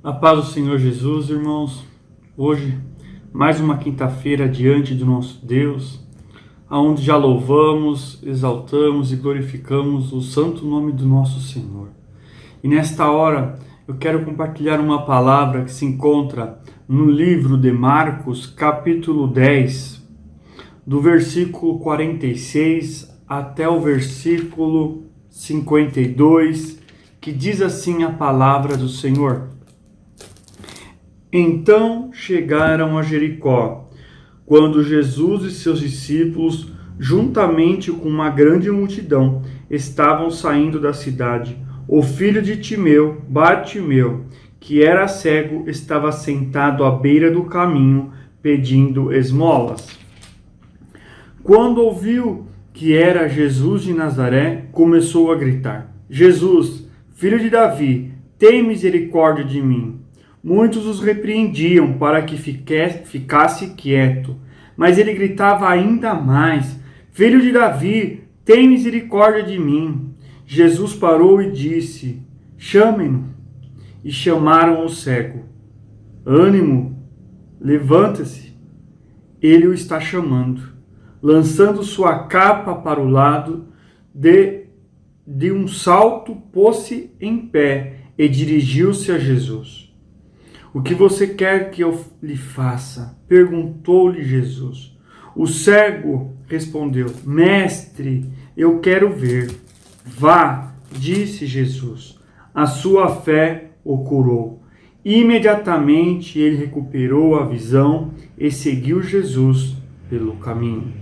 A paz do Senhor Jesus, irmãos. Hoje, mais uma quinta-feira diante do nosso Deus, aonde já louvamos, exaltamos e glorificamos o santo nome do nosso Senhor. E nesta hora, eu quero compartilhar uma palavra que se encontra no livro de Marcos, capítulo 10, do versículo 46 até o versículo 52, que diz assim a palavra do Senhor. Então chegaram a Jericó, quando Jesus e seus discípulos, juntamente com uma grande multidão, estavam saindo da cidade. O filho de Timeu, Bartimeu, que era cego, estava sentado à beira do caminho, pedindo esmolas. Quando ouviu que era Jesus de Nazaré, começou a gritar: Jesus, filho de Davi, tem misericórdia de mim. Muitos os repreendiam para que ficasse quieto, mas ele gritava ainda mais: Filho de Davi, tem misericórdia de mim. Jesus parou e disse: Chamem-no. E chamaram o cego. Ânimo, levanta-se. Ele o está chamando. Lançando sua capa para o lado, de um salto pôs-se em pé e dirigiu-se a Jesus. O que você quer que eu lhe faça? Perguntou-lhe Jesus. O cego respondeu: Mestre, eu quero ver. Vá, disse Jesus. A sua fé o curou. Imediatamente ele recuperou a visão e seguiu Jesus pelo caminho.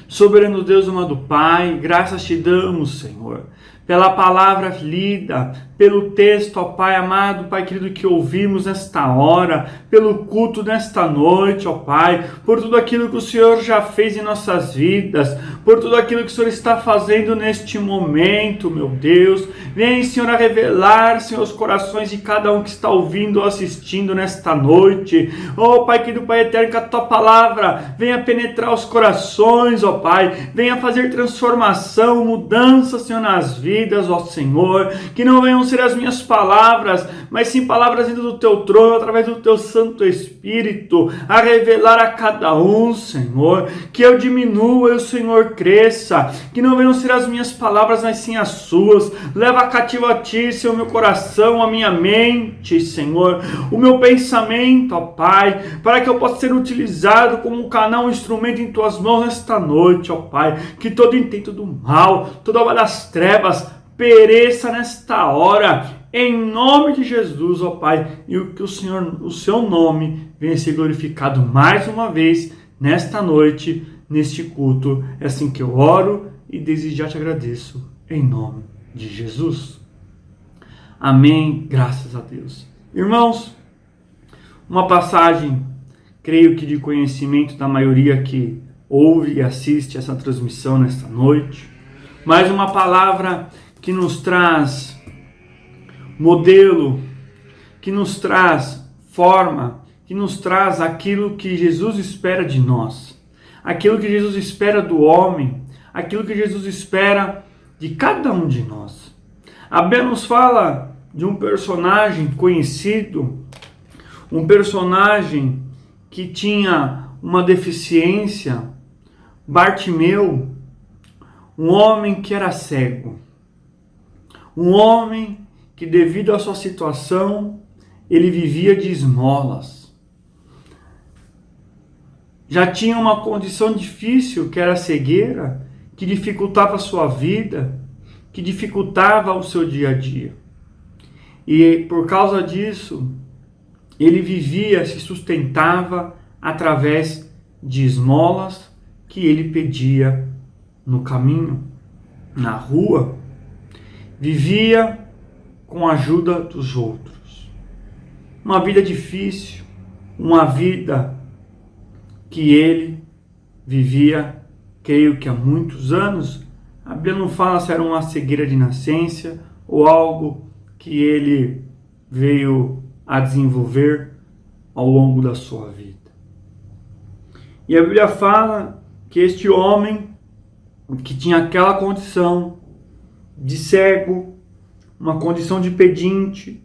Soberano Deus, amado Pai, graças te damos, Senhor, pela palavra lida, pelo texto, ó Pai amado, Pai querido, que ouvimos nesta hora, pelo culto nesta noite, ó Pai, por tudo aquilo que o Senhor já fez em nossas vidas, por tudo aquilo que o Senhor está fazendo neste momento, meu Deus. Vem, Senhor, a revelar, Senhor, os corações de cada um que está ouvindo ou assistindo nesta noite. Ó Pai querido, Pai eterno, que a Tua palavra venha penetrar os corações, ó Pai, venha fazer transformação, mudança, Senhor, nas vidas, ó Senhor, que não venham ser as minhas palavras, mas sim palavras vindo do Teu trono, através do Teu Santo Espírito, a revelar a cada um, Senhor, que eu diminua e o Senhor cresça, que não venham ser as minhas palavras, mas sim as Suas. Leva cativo a Ti, Senhor, meu coração, a minha mente, Senhor, o meu pensamento, ó Pai, para que eu possa ser utilizado como um canal, um instrumento em Tuas mãos nesta noite, ó Pai, que todo intento do mal, toda obra das trevas pereça nesta hora, em nome de Jesus, ó Pai, e que o Seu nome venha ser glorificado mais uma vez nesta noite, neste culto. É assim que eu oro e desde já te agradeço, em nome de Jesus. Amém, graças a Deus. Irmãos, uma passagem, creio que de conhecimento da maioria que ouve e assiste essa transmissão nesta noite, mais uma palavra que nos traz modelo, que nos traz forma, que nos traz aquilo que Jesus espera de nós, aquilo que Jesus espera do homem, aquilo que Jesus espera de cada um de nós. A Bíblia nos fala de um personagem conhecido, um personagem que tinha uma deficiência, Bartimeu, um homem que era cego, um homem que, devido à sua situação, ele vivia de esmolas. Já tinha uma condição difícil, que era a cegueira, que dificultava a sua vida, que dificultava o seu dia a dia. E por causa disso, ele vivia, se sustentava através de esmolas que ele pedia no caminho, na rua. Vivia com a ajuda dos outros. Uma vida difícil, uma vida que ele vivia, creio que há muitos anos. A Bíblia não fala se era uma cegueira de nascença ou algo que ele veio a desenvolver ao longo da sua vida. E a Bíblia fala que este homem, que tinha aquela condição de cego, uma condição de pedinte,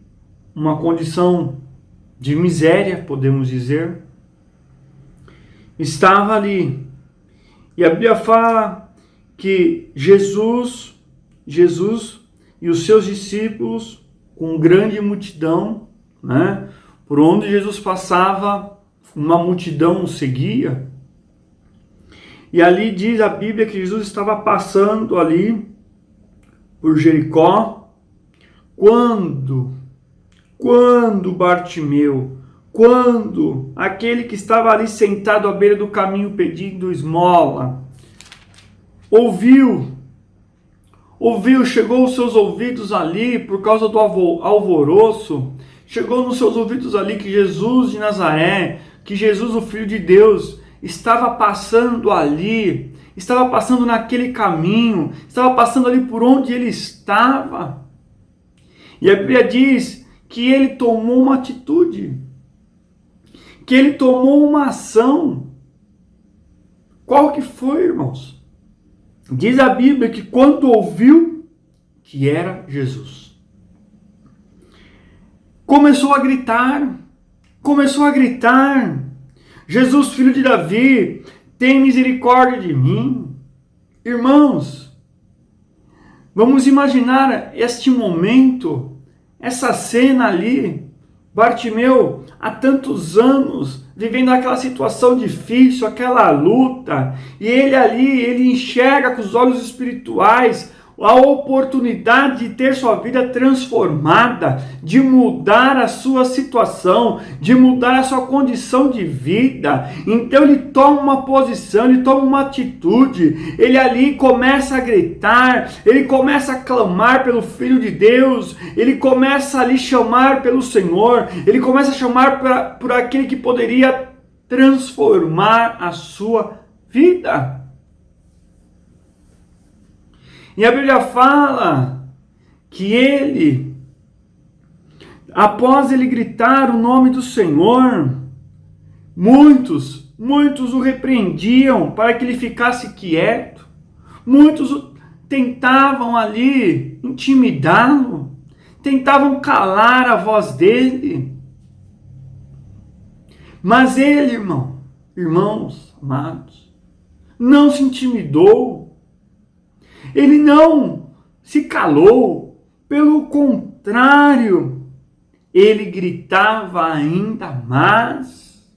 uma condição de miséria, podemos dizer, estava ali. E a Bíblia fala que Jesus e os seus discípulos, com grande multidão, né? Por onde Jesus passava, uma multidão o seguia. E ali diz a Bíblia que Jesus estava passando ali por Jericó, quando Bartimeu, quando aquele que estava ali sentado à beira do caminho pedindo esmola, ouviu, chegou aos seus ouvidos ali, por causa do alvoroço, chegou nos seus ouvidos ali que Jesus de Nazaré, que Jesus, o Filho de Deus, estava passando ali, estava passando naquele caminho, estava passando ali por onde ele estava. E a Bíblia diz que ele tomou uma atitude, que ele tomou uma ação. Qual que foi, irmãos? Diz a Bíblia que quando ouviu que era Jesus, começou a gritar, Jesus, filho de Davi, tem misericórdia de mim. Irmãos, vamos imaginar este momento, essa cena ali, Bartimeu, há tantos anos, vivendo aquela situação difícil, aquela luta, e ele ali, ele enxerga com os olhos espirituais a oportunidade de ter sua vida transformada, de mudar a sua situação, de mudar a sua condição de vida. Então ele toma uma posição, ele toma uma atitude, ele ali começa a gritar, ele começa a clamar pelo Filho de Deus, ele começa ali a chamar pelo Senhor, ele começa a chamar por aquele que poderia transformar a sua vida. E a Bíblia fala que ele, após ele gritar o nome do Senhor, muitos o repreendiam para que ele ficasse quieto. Muitos tentavam ali intimidá-lo, tentavam calar a voz dele. Mas ele, irmãos amados, não se intimidou. Ele não se calou, pelo contrário, ele gritava ainda mais: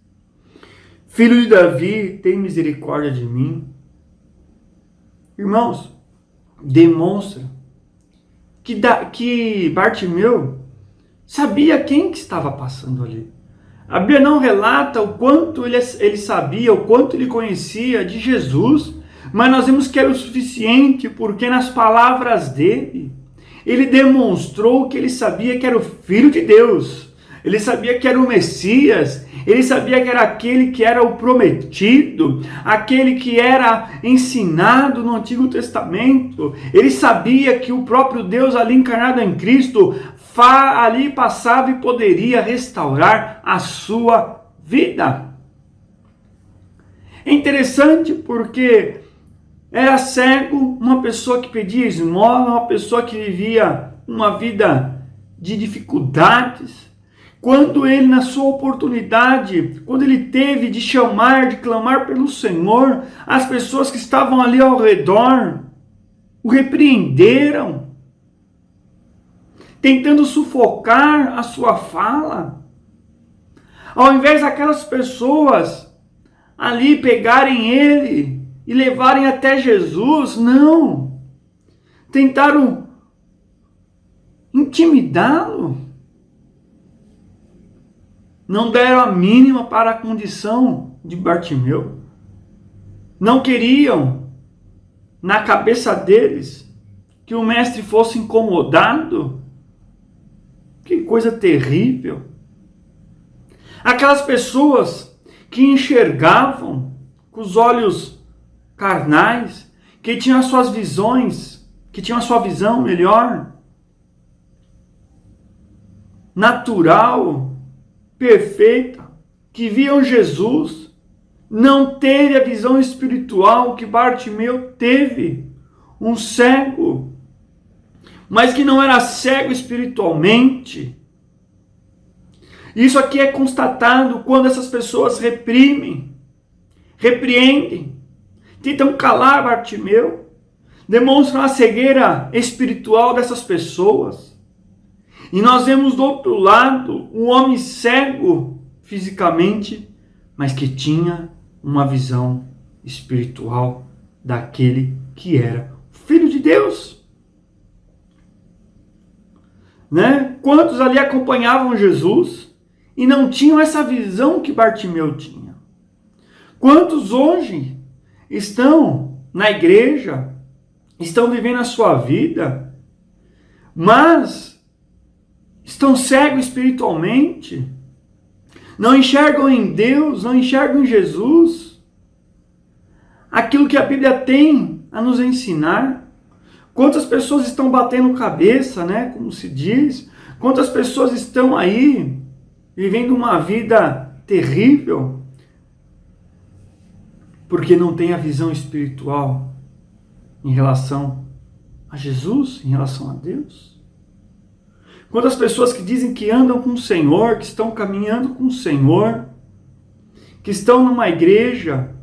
Filho de Davi, tem misericórdia de mim. Irmãos, demonstra que Bartimeu sabia quem que estava passando ali. A Bíblia não relata o quanto ele sabia, o quanto ele conhecia de Jesus, mas nós vemos que era o suficiente, porque nas palavras dele, ele demonstrou que ele sabia que era o Filho de Deus, ele sabia que era o Messias, ele sabia que era aquele que era o prometido, aquele que era ensinado no Antigo Testamento. Ele sabia que o próprio Deus ali encarnado em Cristo, ali passava e poderia restaurar a sua vida. É interessante porque era cego, uma pessoa que pedia esmola, uma pessoa que vivia uma vida de dificuldades. Quando ele, na sua oportunidade, quando ele teve de chamar, de clamar pelo Senhor, as pessoas que estavam ali ao redor o repreenderam, tentando sufocar a sua fala. Ao invés daquelas pessoas ali pegarem ele e levarem até Jesus, não. Tentaram intimidá-lo. Não deram a mínima para a condição de Bartimeu. Não queriam, na cabeça deles, que o mestre fosse incomodado. Que coisa terrível. Aquelas pessoas que enxergavam com os olhos carnais, que tinham as suas visões, que tinham a sua visão melhor, natural, perfeita, que viam Jesus, não teve a visão espiritual que Bartimeu teve, um cego, mas que não era cego espiritualmente, Isso aqui é constatado quando essas pessoas repreendem, tentam calar Bartimeu, demonstram a cegueira espiritual dessas pessoas. E nós vemos do outro lado um homem cego fisicamente, mas que tinha uma visão espiritual daquele que era o Filho de Deus. Né? Quantos ali acompanhavam Jesus e não tinham essa visão que Bartimeu tinha? Quantos hoje estão na igreja, estão vivendo a sua vida, mas estão cegos espiritualmente, não enxergam em Deus, não enxergam em Jesus aquilo que a Bíblia tem a nos ensinar? Quantas pessoas estão batendo cabeça, né, como se diz? Quantas pessoas estão aí vivendo uma vida terrível porque não tem a visão espiritual em relação a Jesus, em relação a Deus? Quantas pessoas que dizem que andam com o Senhor, que estão caminhando com o Senhor, que estão numa igreja,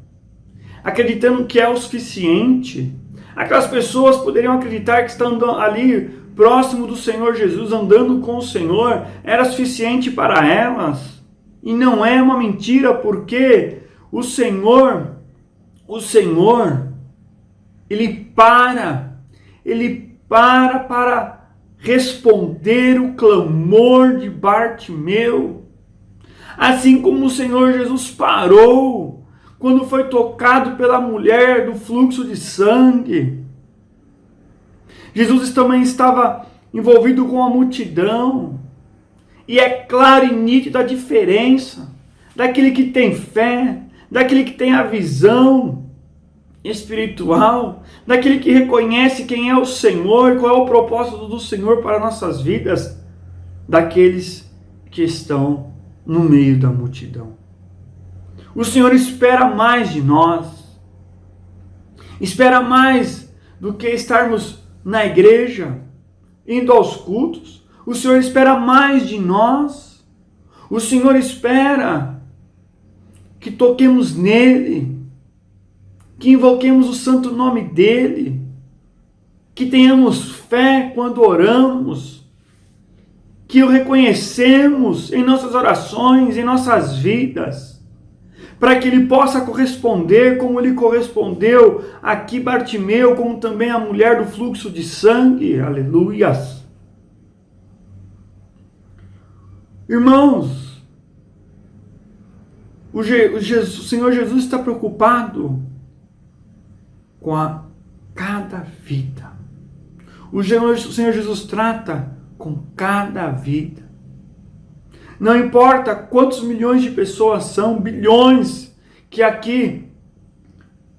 acreditando que é o suficiente. Aquelas pessoas poderiam acreditar que estão ali próximo do Senhor Jesus, andando com o Senhor, era suficiente para elas. E não é uma mentira, porque o Senhor, Ele para responder o clamor de Bartimeu. Assim como o Senhor Jesus parou quando foi tocado pela mulher do fluxo de sangue. Jesus também estava envolvido com a multidão. E é clara e nítida a diferença daquele que tem fé, daquele que tem a visão espiritual, daquele que reconhece quem é o Senhor, qual é o propósito do Senhor para nossas vidas, daqueles que estão no meio da multidão. O Senhor espera mais de nós, espera mais do que estarmos na igreja, indo aos cultos. O Senhor espera mais de nós. O Senhor espera que toquemos nele, que invoquemos o santo nome dele, que tenhamos fé quando oramos, que o reconhecemos em nossas orações, em nossas vidas, para que ele possa corresponder como ele correspondeu aqui Bartimeu, como também a mulher do fluxo de sangue. Aleluias! Irmãos, o Senhor Jesus está preocupado com cada vida. O Senhor Jesus trata com cada vida. Não importa quantos milhões de pessoas são, bilhões que aqui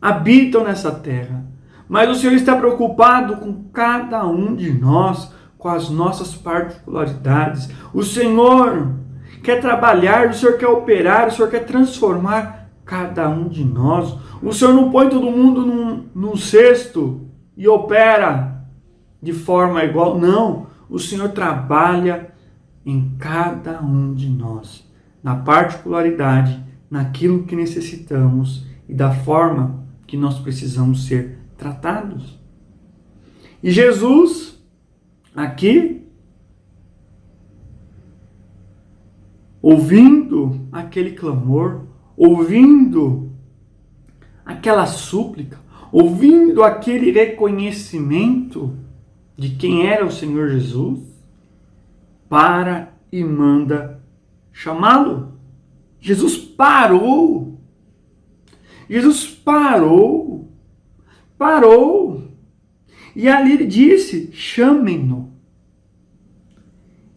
habitam nessa terra, mas o Senhor está preocupado com cada um de nós, com as nossas particularidades. O Senhor quer trabalhar, o Senhor quer operar, o Senhor quer transformar cada um de nós. O Senhor não põe todo mundo num cesto e opera de forma igual. Não, o Senhor trabalha em cada um de nós, na particularidade, naquilo que necessitamos e da forma que nós precisamos ser tratados. E Jesus, aqui, ouvindo aquele clamor, ouvindo aquela súplica, ouvindo aquele reconhecimento de quem era o Senhor Jesus, para e manda chamá-lo. Jesus parou. E ali ele disse: chamem-no.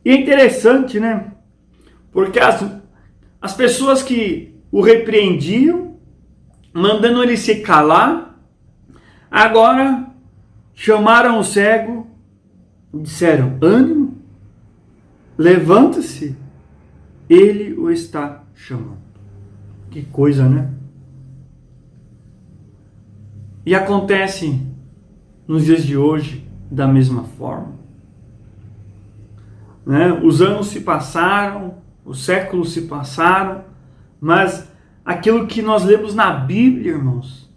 E é interessante, né? Porque as pessoas que o repreendiam, mandando ele se calar, agora chamaram o cego e disseram: ânimo, levanta-se, ele o está chamando. Que coisa, né? E acontece nos dias de hoje da mesma forma. Né? Os anos se passaram, os séculos se passaram, mas aquilo que nós lemos na Bíblia, irmãos,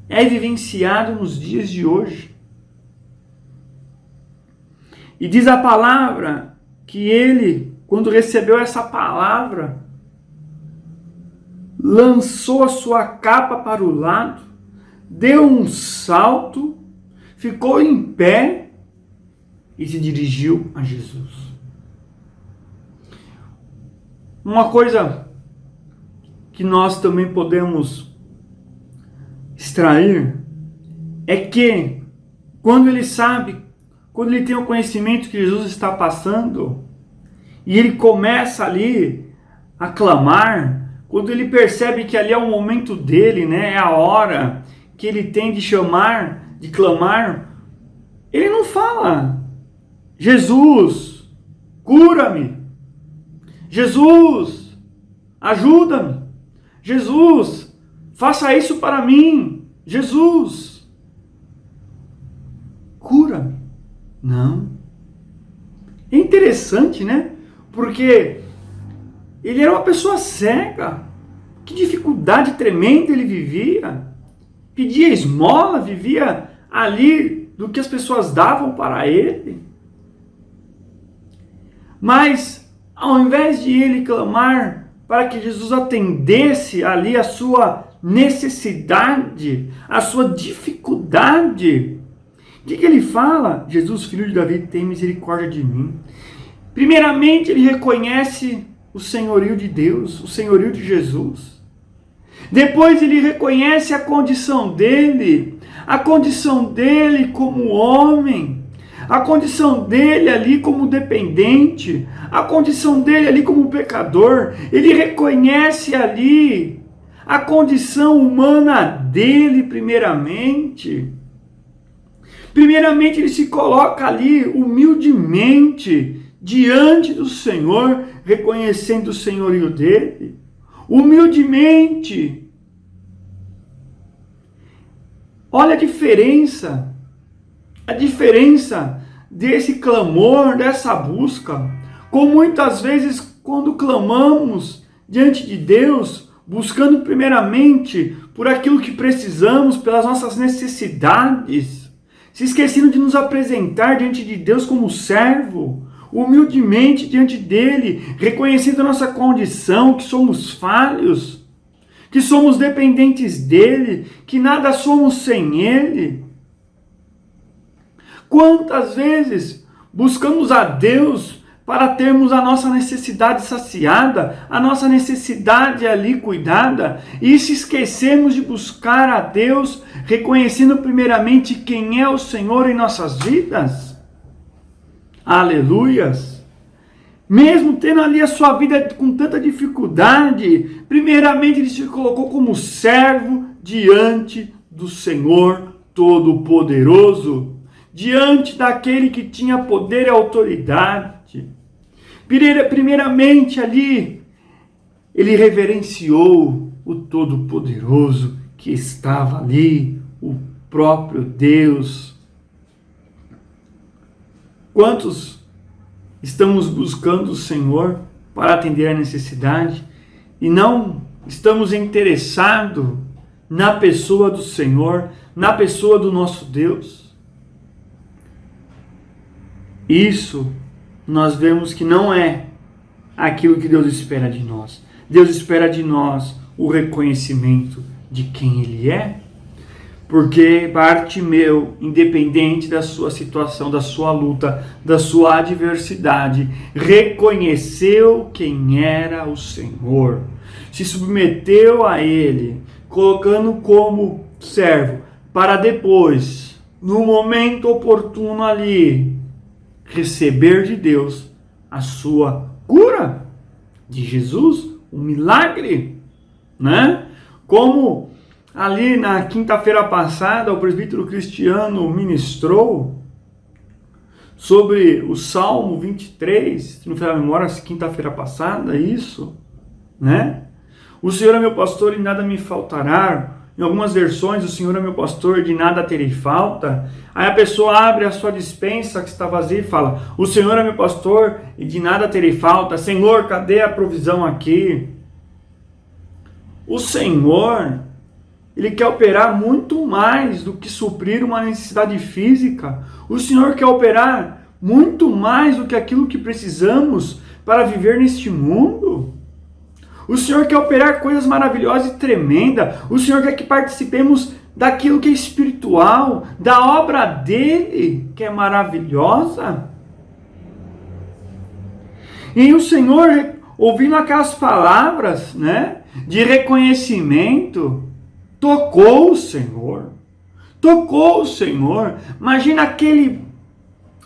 é vivenciado nos dias de hoje. E diz a palavra que ele, quando recebeu essa palavra, lançou a sua capa para o lado, deu um salto, ficou em pé e se dirigiu a Jesus. Uma coisa que nós também podemos extrair é que quando ele sabe, quando ele tem o conhecimento que Jesus está passando e ele começa ali a clamar, quando ele percebe que ali é o momento dele, né, é a hora que ele tem de chamar, de clamar, ele não fala: Jesus, cura-me. Jesus, ajuda-me. Jesus, faça isso para mim. Jesus, cura-me. Não. É interessante, né? Porque ele era uma pessoa cega. Que dificuldade tremenda ele vivia. Pedia esmola, vivia ali do que as pessoas davam para ele. Mas, ao invés de ele clamar para que Jesus atendesse ali a sua necessidade, a sua dificuldade, o que ele fala? Jesus, filho de Davi, tem misericórdia de mim. Primeiramente, ele reconhece o senhorio de Deus, o senhorio de Jesus. Depois ele reconhece a condição dele como homem, a condição dele ali como dependente, a condição dele ali como pecador. Ele reconhece ali a condição humana dele primeiramente. Primeiramente ele se coloca ali humildemente diante do Senhor, reconhecendo o senhorio dele. Humildemente. Olha a diferença desse clamor, dessa busca. Como muitas vezes quando clamamos diante de Deus, buscando primeiramente por aquilo que precisamos, pelas nossas necessidades, se esquecendo de nos apresentar diante de Deus como servo, humildemente diante dele, reconhecendo a nossa condição, que somos falhos, que somos dependentes dele, que nada somos sem ele. Quantas vezes buscamos a Deus para termos a nossa necessidade saciada, a nossa necessidade ali cuidada, e se esquecemos de buscar a Deus, reconhecendo primeiramente quem é o Senhor em nossas vidas? Aleluias! Mesmo tendo ali a sua vida com tanta dificuldade, primeiramente ele se colocou como servo diante do Senhor Todo-Poderoso, diante daquele que tinha poder e autoridade. Primeiramente ali, ele reverenciou o Todo-Poderoso que estava ali, o próprio Deus. Quantos estamos buscando o Senhor para atender a necessidade e não estamos interessados na pessoa do Senhor, na pessoa do nosso Deus? Isso nós vemos que não é aquilo que Deus espera de nós. Deus espera de nós o reconhecimento de quem Ele é. Porque Bartimeu, independente da sua situação, da sua luta, da sua adversidade, reconheceu quem era o Senhor, se submeteu a Ele, colocando como servo, para depois, no momento oportuno ali, receber de Deus a sua cura, de Jesus, um milagre, né? Como ali na quinta-feira passada, o presbítero Cristiano ministrou sobre o Salmo 23, se não me falha a memória, quinta-feira passada, isso, né? O Senhor é meu pastor e nada me faltará. Em algumas versões, o Senhor é meu pastor, de nada terei falta. Aí a pessoa abre a sua despensa que está vazia e fala: o Senhor é meu pastor e de nada terei falta. Senhor, cadê a provisão aqui? O Senhor, Ele quer operar muito mais do que suprir uma necessidade física. O Senhor quer operar muito mais do que aquilo que precisamos para viver neste mundo. O Senhor quer operar coisas maravilhosas e tremendas. O Senhor quer que participemos daquilo que é espiritual, da obra dele, que é maravilhosa. E o Senhor, ouvindo aquelas palavras, né, de reconhecimento, tocou o Senhor. Tocou o Senhor. Imagina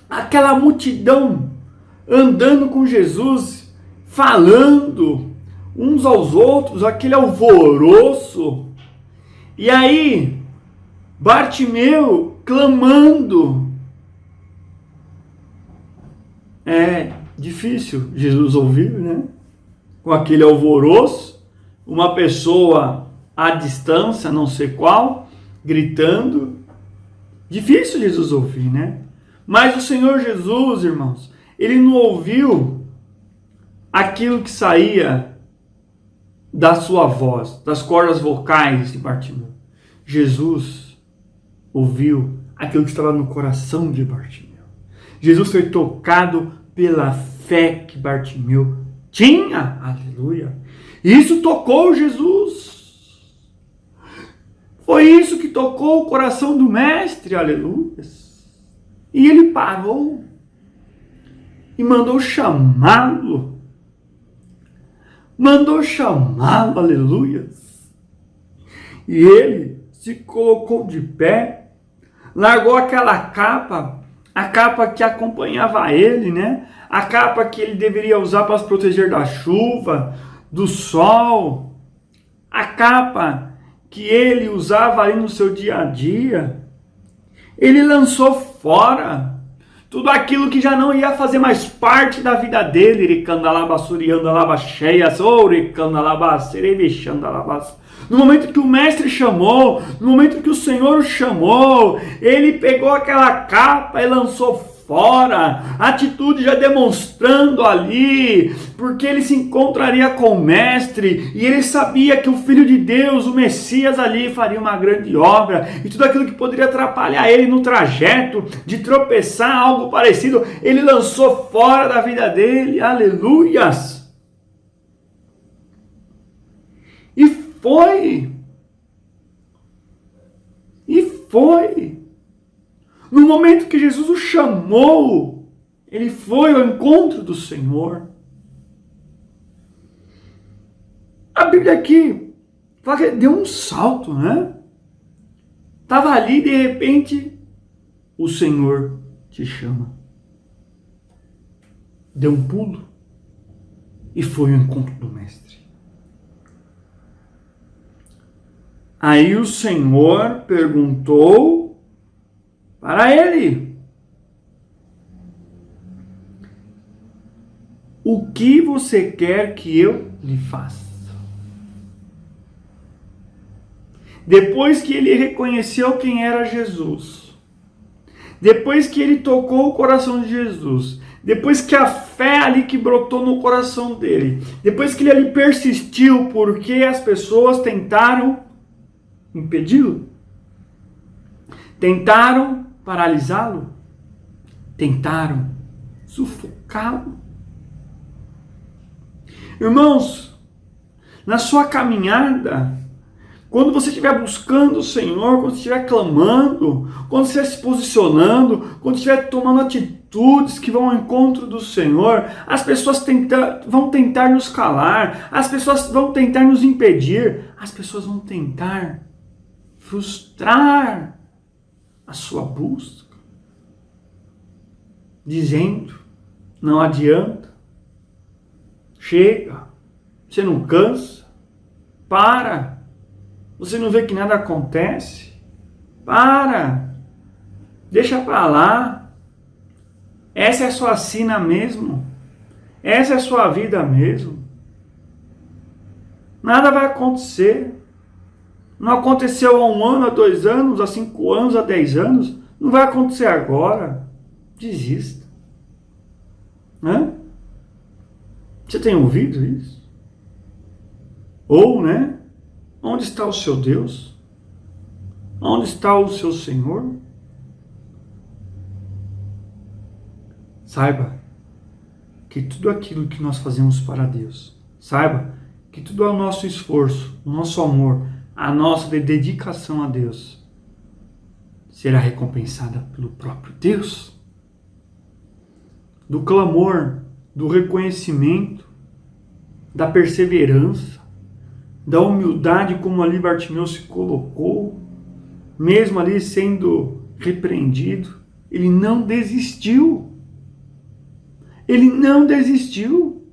aquela multidão andando com Jesus, falando uns aos outros, aquele alvoroço. E aí, Bartimeu clamando. É difícil Jesus ouvir, né? Com aquele alvoroço, uma pessoa à distância, não sei qual, gritando. Difícil Jesus ouvir, né? Mas o Senhor Jesus, irmãos, Ele não ouviu aquilo que saía da sua voz, das cordas vocais de Bartimeu. Jesus ouviu aquilo que estava no coração de Bartimeu. Jesus foi tocado pela fé que Bartimeu tinha. Aleluia. Isso tocou Jesus. Foi isso que tocou o coração do mestre. Aleluia. E ele parou e mandou chamá-lo. Mandou chamá-lo, aleluia. E ele se colocou de pé, largou aquela capa, a capa que acompanhava ele, né? A capa que ele deveria usar para se proteger da chuva, do sol, a capa que ele usava ali no seu dia a dia. Ele lançou fora tudo aquilo que já não ia fazer mais parte da vida dele. No momento que o mestre chamou, no momento que o Senhor o chamou, ele pegou aquela capa e lançou fora, atitude já demonstrando ali, porque ele se encontraria com o mestre, e ele sabia que o Filho de Deus, o Messias ali, faria uma grande obra, e tudo aquilo que poderia atrapalhar ele no trajeto, de tropeçar, algo parecido, ele lançou fora da vida dele, aleluias! E foi. No momento que Jesus o chamou, ele foi ao encontro do Senhor. A Bíblia aqui fala que ele deu um salto, né? Estava ali, de repente, o Senhor te chama. Deu um pulo e foi ao encontro do Mestre. Aí o Senhor perguntou para ele: o que você quer que eu lhe faça? Depois que ele reconheceu quem era Jesus, depois que ele tocou o coração de Jesus, depois que a fé ali que brotou no coração dele, depois que ele ali persistiu porque as pessoas tentaram impedi-lo, tentaram paralisá-lo, tentaram sufocá-lo. Irmãos, na sua caminhada, quando você estiver buscando o Senhor, quando você estiver clamando, quando você estiver se posicionando, quando estiver tomando atitudes que vão ao encontro do Senhor, as pessoas vão tentar nos calar, as pessoas vão tentar nos impedir, as pessoas vão tentar frustrar a sua busca, dizendo: não adianta, chega, você não cansa, para, você não vê que nada acontece, para, deixa para lá, essa é a sua sina mesmo, essa é a sua vida mesmo, nada vai acontecer. Não aconteceu há 1 ano, há 2 anos, há 5 anos, há 10 anos. Não vai acontecer agora. Desista. Né? Você tem ouvido isso? Ou, né? Onde está o seu Deus? Onde está o seu Senhor? Saiba que tudo aquilo que nós fazemos para Deus, saiba que tudo é o nosso esforço, o nosso amor, a nossa dedicação a Deus, será recompensada pelo próprio Deus. Do clamor, do reconhecimento, da perseverança, da humildade, como ali Bartimeu se colocou, mesmo ali sendo repreendido, ele não desistiu. Ele não desistiu.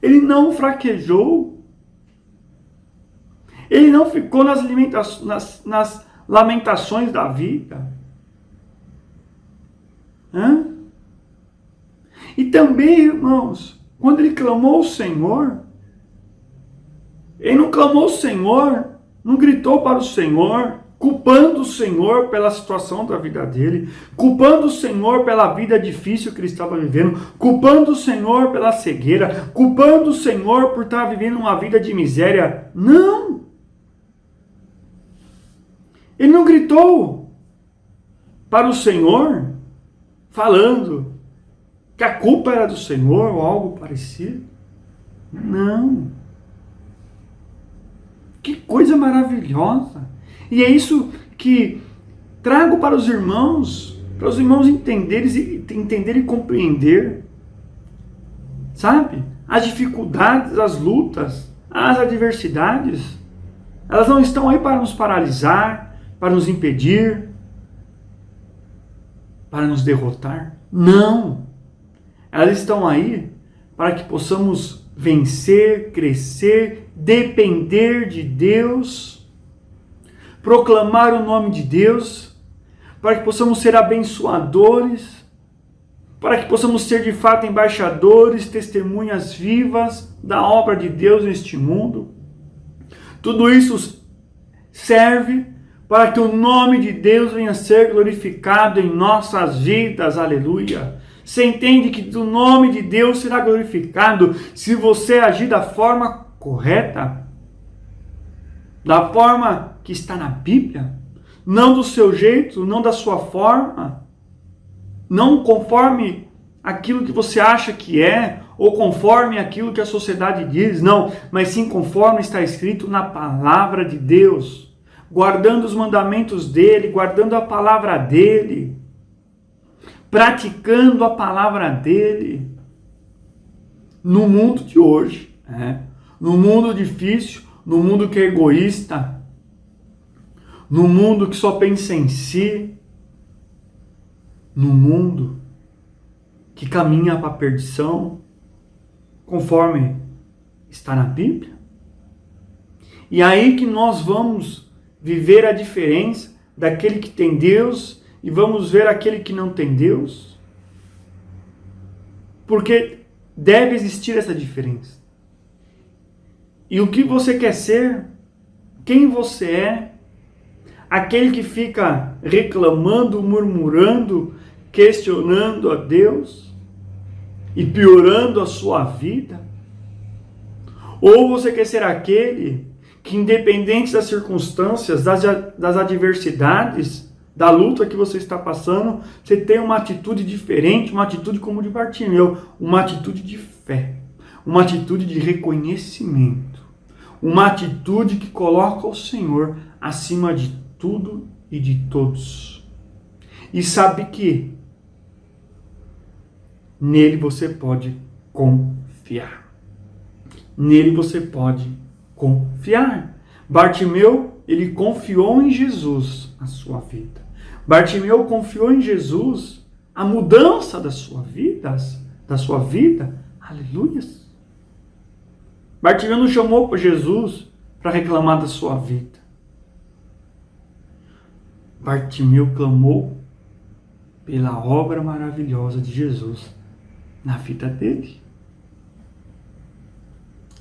Ele não fraquejou. Ele não ficou nas lamentações da vida. Hã? E também, irmãos, quando ele clamou ao Senhor, ele não clamou ao Senhor, não gritou para o Senhor, culpando o Senhor pela situação da vida dele, culpando o Senhor pela vida difícil que ele estava vivendo, culpando o Senhor pela cegueira, culpando o Senhor por estar vivendo uma vida de miséria. Não! Ele não gritou para o Senhor, falando que a culpa era do Senhor ou algo parecido. Não. Que coisa maravilhosa. E é isso que trago para os irmãos entenderem e compreender. Sabe? As dificuldades, as lutas, as adversidades, elas não estão aí para nos paralisar, para nos impedir, para nos derrotar. Não! Elas estão aí para que possamos vencer, crescer, depender de Deus, proclamar o nome de Deus, para que possamos ser abençoadores, para que possamos ser de fato embaixadores, testemunhas vivas da obra de Deus neste mundo. Tudo isso serve para que o nome de Deus venha a ser glorificado em nossas vidas. Aleluia! Você entende que o nome de Deus será glorificado se você agir da forma correta, da forma que está na Bíblia, não do seu jeito, não da sua forma, não conforme aquilo que você acha que é, ou conforme aquilo que a sociedade diz, não, mas sim conforme está escrito na palavra de Deus, guardando os mandamentos dele, guardando a palavra dele, praticando a palavra dele. No mundo de hoje, no mundo difícil, no mundo que é egoísta, no mundo que só pensa em si, no mundo que caminha para a perdição, conforme está na Bíblia. E aí que nós vamos viver a diferença daquele que tem Deus e vamos ver aquele que não tem Deus. Porque deve existir essa diferença. E o que você quer ser, quem você é, aquele que fica reclamando, murmurando, questionando a Deus e piorando a sua vida? Ou você quer ser aquele que, independente das circunstâncias, das adversidades, da luta que você está passando, você tem uma atitude diferente, uma atitude como de Bartimeu, uma atitude de fé, uma atitude de reconhecimento, uma atitude que coloca o Senhor acima de tudo e de todos. E sabe que nele você pode confiar. Nele você pode confiar. Bartimeu, ele confiou em Jesus a sua vida. Bartimeu confiou em Jesus a mudança da sua vida, Aleluias. Bartimeu não chamou para Jesus para reclamar da sua vida. Bartimeu clamou pela obra maravilhosa de Jesus na vida dele.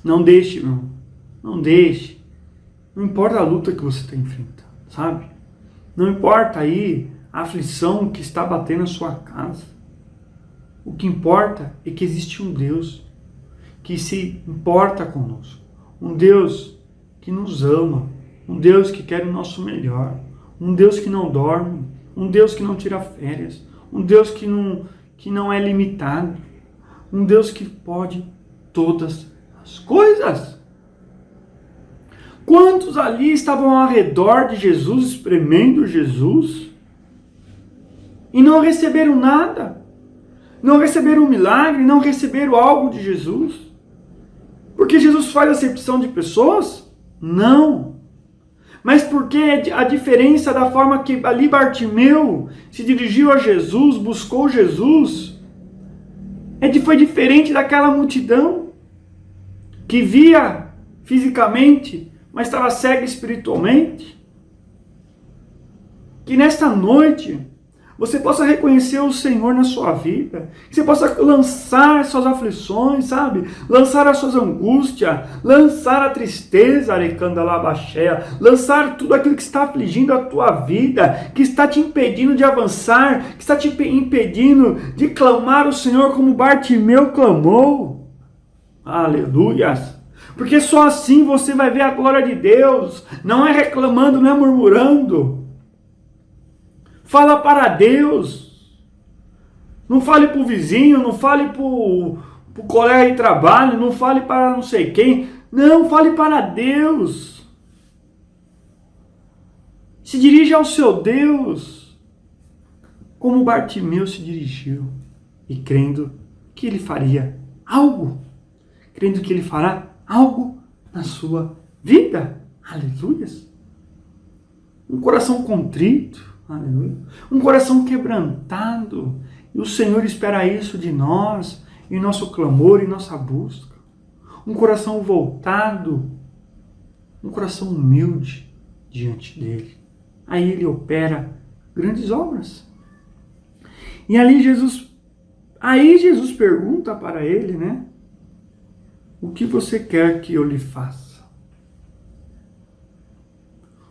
Não deixe, irmão, não deixe Não importa a luta que você está enfrentando, sabe? Não importa aí a aflição que está batendo na sua casa. O que importa é que existe um Deus que se importa conosco. Um Deus que nos ama. Um Deus que quer o nosso melhor. Um Deus que não dorme. Um Deus que não tira férias. Um Deus que não é limitado. Um Deus que pode todas as coisas. Quantos ali estavam ao redor de Jesus, espremendo Jesus, e não receberam nada? Não receberam um milagre, não receberam algo de Jesus? Porque Jesus faz acepção de pessoas? Não. Mas porque a diferença da forma que ali Bartimeu se dirigiu a Jesus, buscou Jesus, foi diferente daquela multidão que via fisicamente, mas estava cega espiritualmente. Que nesta noite você possa reconhecer o Senhor na sua vida, que você possa lançar suas aflições, sabe? Lançar as suas angústias, lançar a tristeza, lançar tudo aquilo que está afligindo a tua vida, que está te impedindo de avançar, que está te impedindo de clamar o Senhor como Bartimeu clamou. Aleluias! Porque só assim você vai ver a glória de Deus, não é reclamando, não é murmurando. Fala para Deus. Não fale para o vizinho, não fale para o colega de trabalho, não fale para não sei quem. Não, fale para Deus. Se dirija ao seu Deus, como Bartimeu se dirigiu, e crendo que ele faria algo, crendo que ele fará algo na sua vida. Aleluias. Um coração contrito. Aleluia. Um coração quebrantado. E o Senhor espera isso de nós, em nosso clamor, em nossa busca. Um coração voltado, um coração humilde diante dele. Aí ele opera grandes obras. E ali Jesus pergunta para ele, né? O que você quer que eu lhe faça?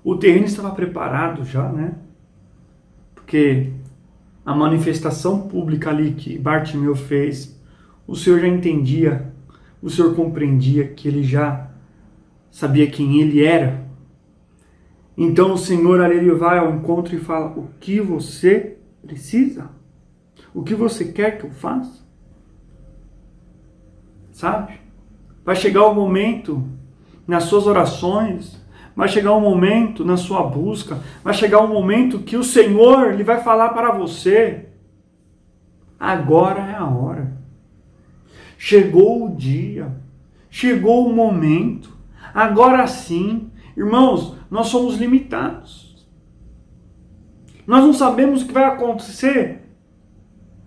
O terreno estava preparado já, né? Porque a manifestação pública ali que Bartimeu fez, o Senhor já entendia, o Senhor compreendia que ele já sabia quem ele era. Então o Senhor ali ele vai ao encontro e fala: o que você precisa? O que você quer que eu faça? Sabe? Vai chegar o momento nas suas orações, vai chegar um momento na sua busca, vai chegar um momento que o Senhor ele vai falar para você: agora é a hora. Chegou o dia, chegou o momento, agora sim. Irmãos, nós somos limitados. Nós não sabemos o que vai acontecer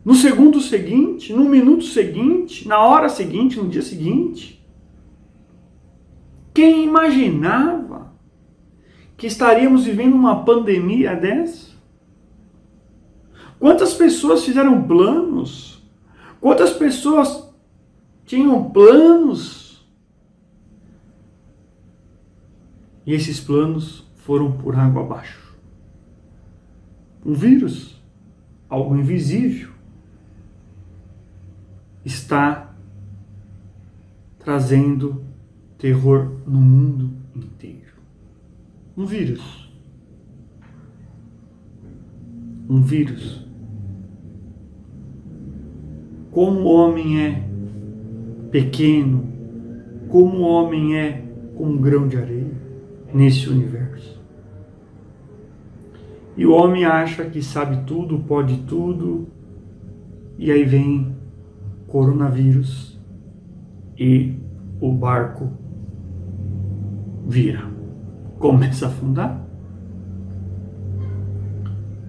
no segundo seguinte, no minuto seguinte, na hora seguinte, no dia seguinte. Quem imaginava que estaríamos vivendo uma pandemia dessa? Quantas pessoas fizeram planos? Quantas pessoas tinham planos? E esses planos foram por água abaixo. Um vírus, algo invisível, está trazendo terror no mundo inteiro. Um vírus. Um vírus. Como o homem é pequeno, como o homem é como um grão de areia nesse universo. E o homem acha que sabe tudo, pode tudo, e aí vem coronavírus e o barco vira, começa a afundar.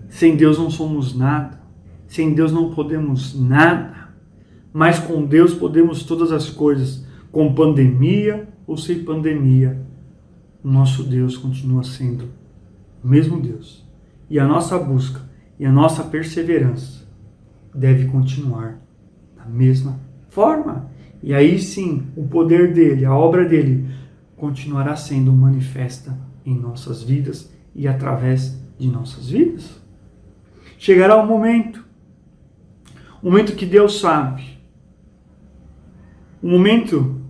Sem Deus não somos nada, sem Deus não podemos nada, mas com Deus podemos todas as coisas, com pandemia ou sem pandemia. O nosso Deus continua sendo o mesmo Deus, e a nossa busca e a nossa perseverança deve continuar da mesma forma. E aí sim, o poder dele, a obra dele, continuará sendo manifesta em nossas vidas e através de nossas vidas. Chegará um momento que Deus sabe, um momento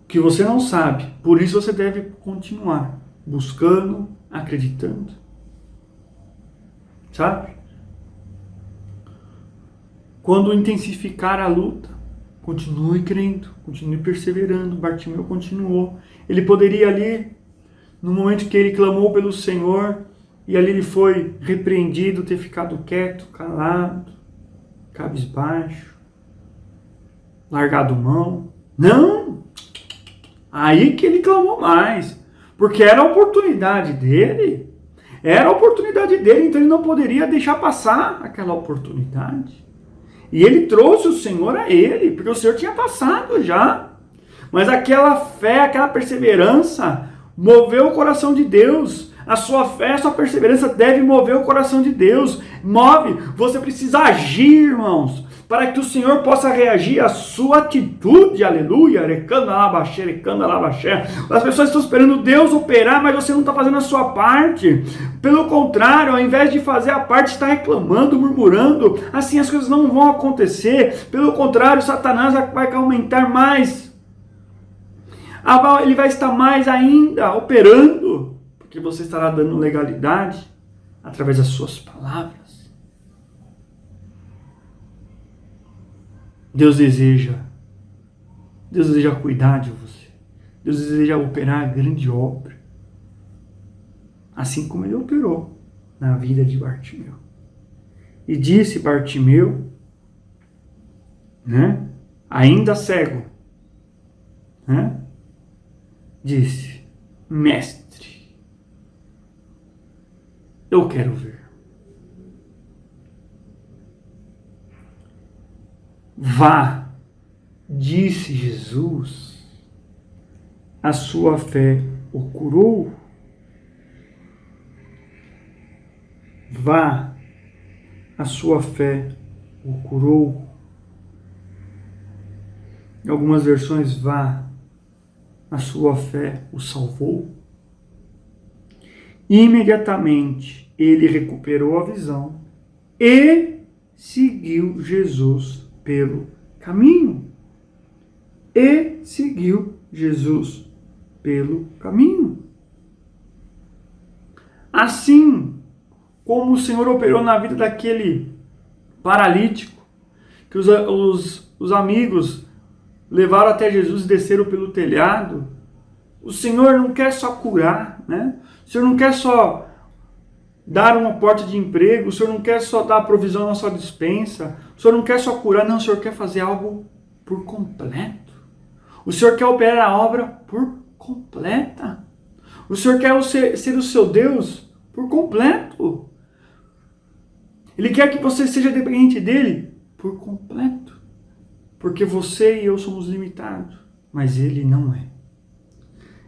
que você não sabe, por isso você deve continuar buscando, acreditando. Sabe? Quando intensificar a luta, continue crendo, continue perseverando. Bartimeu continuou. Ele poderia ali, no momento que ele clamou pelo Senhor, e ali ele foi repreendido, ter ficado quieto, calado, cabisbaixo, largado mão. Não! Aí que ele clamou mais, porque era a oportunidade dele. Era a oportunidade dele, então ele não poderia deixar passar aquela oportunidade. E ele trouxe o Senhor a ele, porque o Senhor tinha passado já. Mas aquela fé, aquela perseverança, moveu o coração de Deus. A sua fé, a sua perseverança deve mover o coração de Deus. Move, você precisa agir, irmãos, para que o Senhor possa reagir à sua atitude, aleluia. As pessoas estão esperando Deus operar, mas você não está fazendo a sua parte. Pelo contrário, ao invés de fazer a parte, está reclamando, murmurando. Assim as coisas não vão acontecer. Pelo contrário, Satanás vai aumentar mais. Ele vai estar mais ainda operando, porque você estará dando legalidade através das suas palavras. Deus deseja cuidar de você. Deus deseja operar a grande obra, assim como ele operou na vida de Bartimeu. E disse Bartimeu, né, ainda cego, né, disse: Mestre, eu quero ver. Vá, disse Jesus, a sua fé o curou. Vá, a sua fé o curou. Em algumas versões, vá, a sua fé o salvou. Imediatamente ele recuperou a visão e seguiu Jesus pelo caminho. E seguiu Jesus pelo caminho. Assim como o Senhor operou na vida daquele paralítico, que os amigos levaram até Jesus e desceram pelo telhado, o Senhor não quer só curar, né? O Senhor não quer só dar uma porta de emprego, o Senhor não quer só dar provisão na sua despensa, o Senhor não quer só curar, não, o Senhor quer fazer algo por completo. O Senhor quer operar a obra por completa. O Senhor quer ser o seu Deus por completo. Ele quer que você seja dependente dele por completo. Porque você e eu somos limitados, mas ele não é.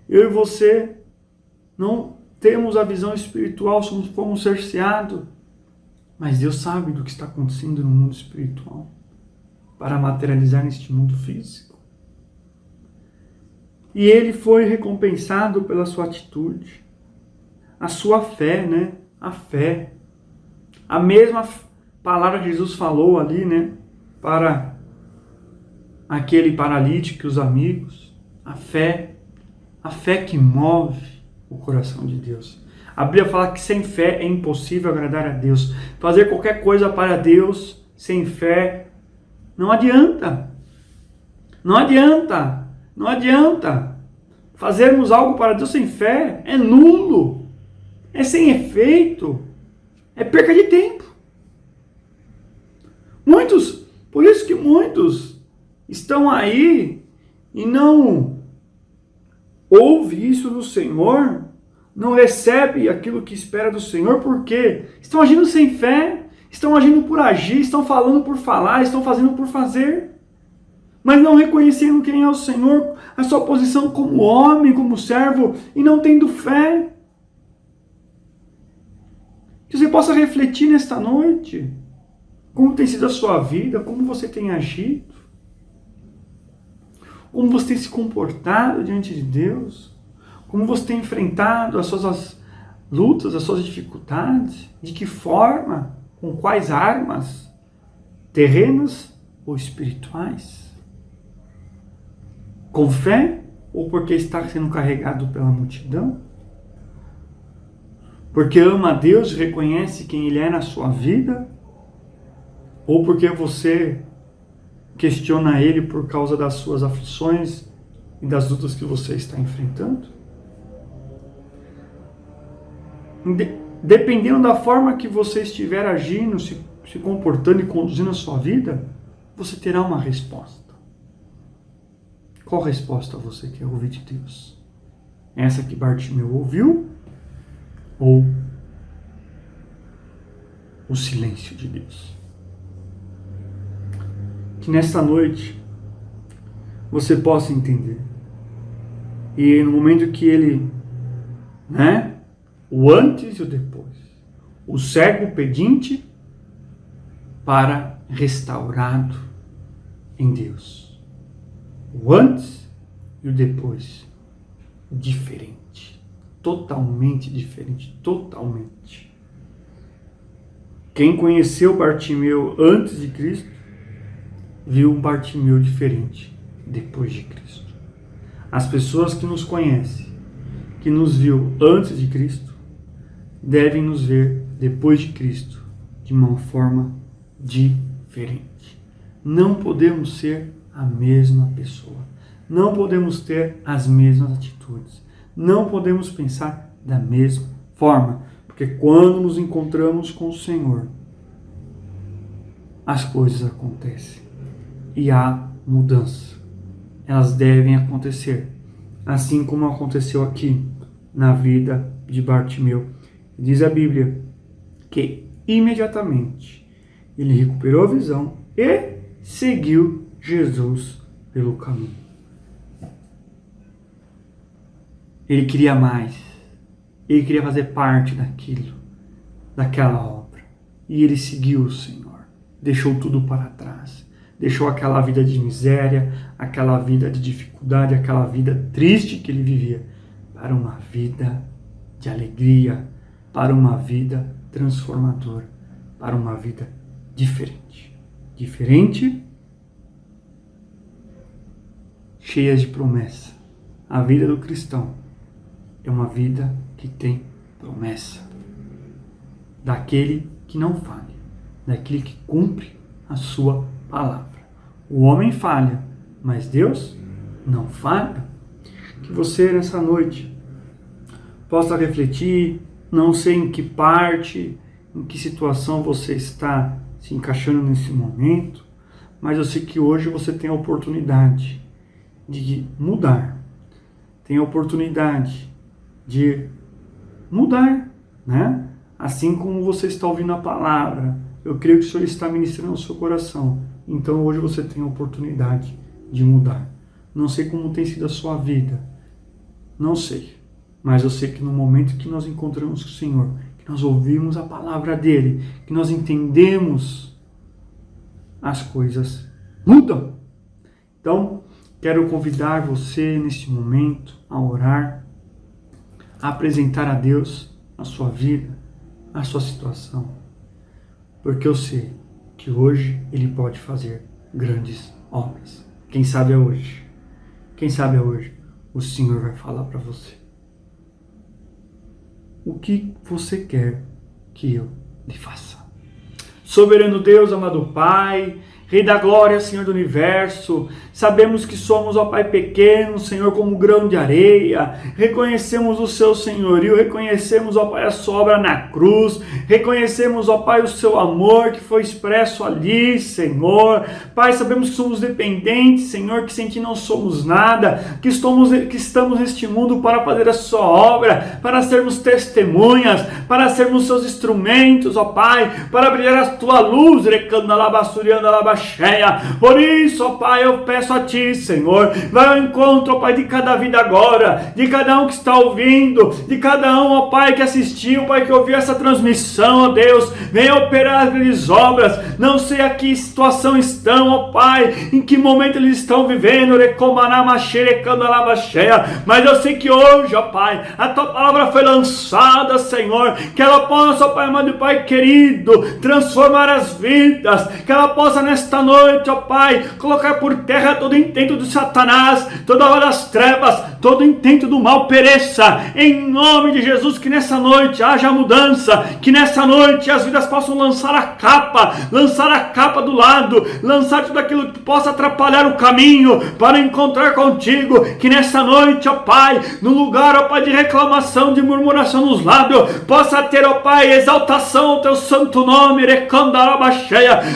Eu e você não temos a visão espiritual, fomos cerceados, mas Deus sabe do que está acontecendo no mundo espiritual para materializar neste mundo físico. E ele foi recompensado pela sua atitude, a sua fé, né? A fé. A mesma palavra que Jesus falou ali, né? Para aquele paralítico e os amigos. A fé que move o coração de Deus. A Bíblia fala que sem fé é impossível agradar a Deus. Fazer qualquer coisa para Deus sem fé não adianta. Não adianta. Não adianta. Fazermos algo para Deus sem fé é nulo. É sem efeito. É perca de tempo. Por isso que muitos estão aí e não ouve isso do Senhor, não recebe aquilo que espera do Senhor, porque estão agindo sem fé, estão agindo por agir, estão falando por falar, estão fazendo por fazer, mas não reconhecendo quem é o Senhor, a sua posição como homem, como servo, e não tendo fé. Que você possa refletir nesta noite, como tem sido a sua vida, como você tem agido. como você tem se comportado diante de Deus, como você tem enfrentado as suas lutas, as suas dificuldades, de que forma, com quais armas, terrenas ou espirituais, com fé ou porque está sendo carregado pela multidão, porque ama a Deus e reconhece quem Ele é na sua vida, ou porque você questiona Ele por causa das suas aflições e das lutas que você está enfrentando. Dependendo da forma que você estiver agindo, se comportando e conduzindo a sua vida, você terá uma resposta. Qual resposta você quer ouvir de Deus? Essa que Bartimeu ouviu ou o silêncio de Deus? Que nesta noite você possa entender. E no momento que ele, o antes e o depois, o cego pedinte para restaurado em Deus. O antes e o depois, diferente, totalmente diferente, totalmente. Quem conheceu Bartimeu antes de Cristo, viu um Bartimeu diferente depois de Cristo. As pessoas que nos conhecem, que nos viu antes de Cristo, devem nos ver depois de Cristo de uma forma diferente. Não podemos ser a mesma pessoa. Não podemos ter as mesmas atitudes. Não podemos pensar da mesma forma. Porque quando nos encontramos com o Senhor, as coisas acontecem. E há mudança. Elas devem acontecer. Assim como aconteceu aqui na vida de Bartimeu. Diz a Bíblia que imediatamente ele recuperou a visão e seguiu Jesus pelo caminho. Ele queria mais. Ele queria fazer parte daquela obra. E ele seguiu o Senhor. Deixou tudo para trás. Deixou aquela vida de miséria, aquela vida de dificuldade, aquela vida triste que ele vivia, para uma vida de alegria, para uma vida transformadora, para uma vida diferente. Diferente, cheia de promessa. A vida do cristão é uma vida que tem promessa. Daquele que não falha, daquele que cumpre a sua palavra. O homem falha, mas Deus não falha. Que você nessa noite possa refletir, não sei em que parte, em que situação você está se encaixando nesse momento, mas eu sei que hoje você tem a oportunidade de mudar, tem a oportunidade de mudar, Assim como você está ouvindo a palavra, eu creio que o Senhor está ministrando no seu coração. Então hoje você tem a oportunidade de mudar. Não sei como tem sido a sua vida, não sei, mas eu sei que no momento que nós encontramos o Senhor, que nós ouvimos a palavra dele, que nós entendemos, as coisas mudam. Então, quero convidar você neste momento a orar, a apresentar a Deus a sua vida, a sua situação, porque eu sei que hoje Ele pode fazer grandes obras. Quem sabe é hoje. Quem sabe é hoje. O Senhor vai falar para você. O que você quer que eu lhe faça? Soberano Deus, amado Pai, Rei da glória, Senhor do universo, sabemos que somos, ó Pai, pequenos, Senhor, como grão de areia, reconhecemos o seu senhorio, reconhecemos, ó Pai, a sua obra na cruz, reconhecemos, ó Pai, o seu amor que foi expresso ali, Senhor. Pai, sabemos que somos dependentes, Senhor, que sem Ti não somos nada, que estamos neste mundo para fazer a sua obra, para sermos testemunhas, para sermos seus instrumentos, ó Pai, para brilhar a Tua luz, recando alabassuriando alabaxuriando, Por isso, ó Pai, eu peço a Ti, Senhor, vai ao encontro, ó Pai, de cada vida agora, de cada um que está ouvindo, de cada um, ó Pai, que assistiu, Pai, que ouviu essa transmissão, ó Deus, venha operar as grandes obras. Não sei a que situação estão, ó Pai, em que momento eles estão vivendo, mas eu sei que hoje, ó Pai, a Tua palavra foi lançada, Senhor, que ela possa, ó Pai amado e Pai querido, transformar as vidas, que ela possa nesta noite, ó Pai, colocar por terra todo intento de Satanás, toda hora das trevas, todo intento do mal pereça, em nome de Jesus. Que nessa noite haja mudança, que nessa noite as vidas possam lançar a capa do lado, lançar tudo aquilo que possa atrapalhar o caminho para encontrar contigo, que nessa noite, ó Pai, no lugar, ó Pai, de reclamação, de murmuração nos lábios, possa ter, ó Pai, exaltação ao Teu santo nome,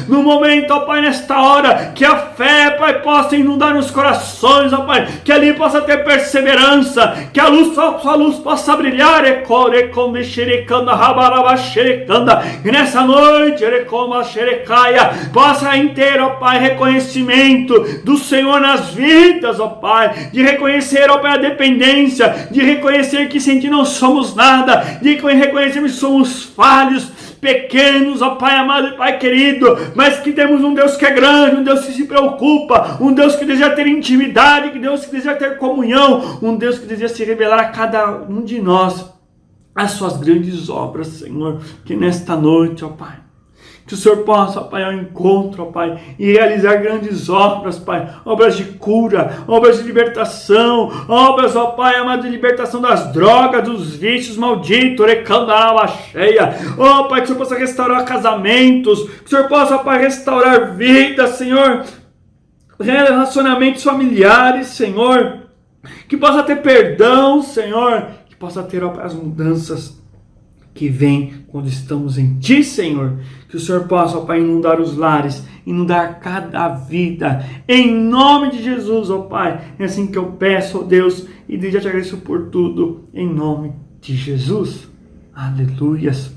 no momento, ó Pai, nesta hora, que a fé, Pai, possa inundar nos corações, ó Pai, que ali possa ter perseverança, que a sua luz possa brilhar, e nessa noite, possa ter, ó Pai, reconhecimento do Senhor nas vidas, ó Pai, de reconhecer, ó Pai, a dependência, de reconhecer que sem Ti não somos nada, de reconhecer que somos falhos, pequenos, ó Pai amado e Pai querido, mas que temos um Deus que é grande, um Deus que se preocupa, um Deus que deseja ter intimidade, um Deus que deseja ter comunhão, um Deus que deseja se revelar a cada um de nós, as Suas grandes obras, Senhor, que nesta noite, ó Pai, que o Senhor possa, ó Pai, ao encontro, ó Pai, e realizar grandes obras, Pai, obras de cura, obras de libertação, obras, ó Pai, amado, de libertação das drogas, dos vícios malditos, ó Pai, que o Senhor possa restaurar casamentos, que o Senhor possa, ó Pai, restaurar vidas, Senhor, relacionamentos familiares, Senhor, que possa ter perdão, Senhor, que possa ter, ó Pai, as mudanças que vem quando estamos em Ti, Senhor. Que o Senhor possa, ó Pai, inundar os lares, inundar cada vida, em nome de Jesus, ó Pai. É assim que eu peço, ó Deus, e já te agradeço por tudo, em nome de Jesus. Aleluias.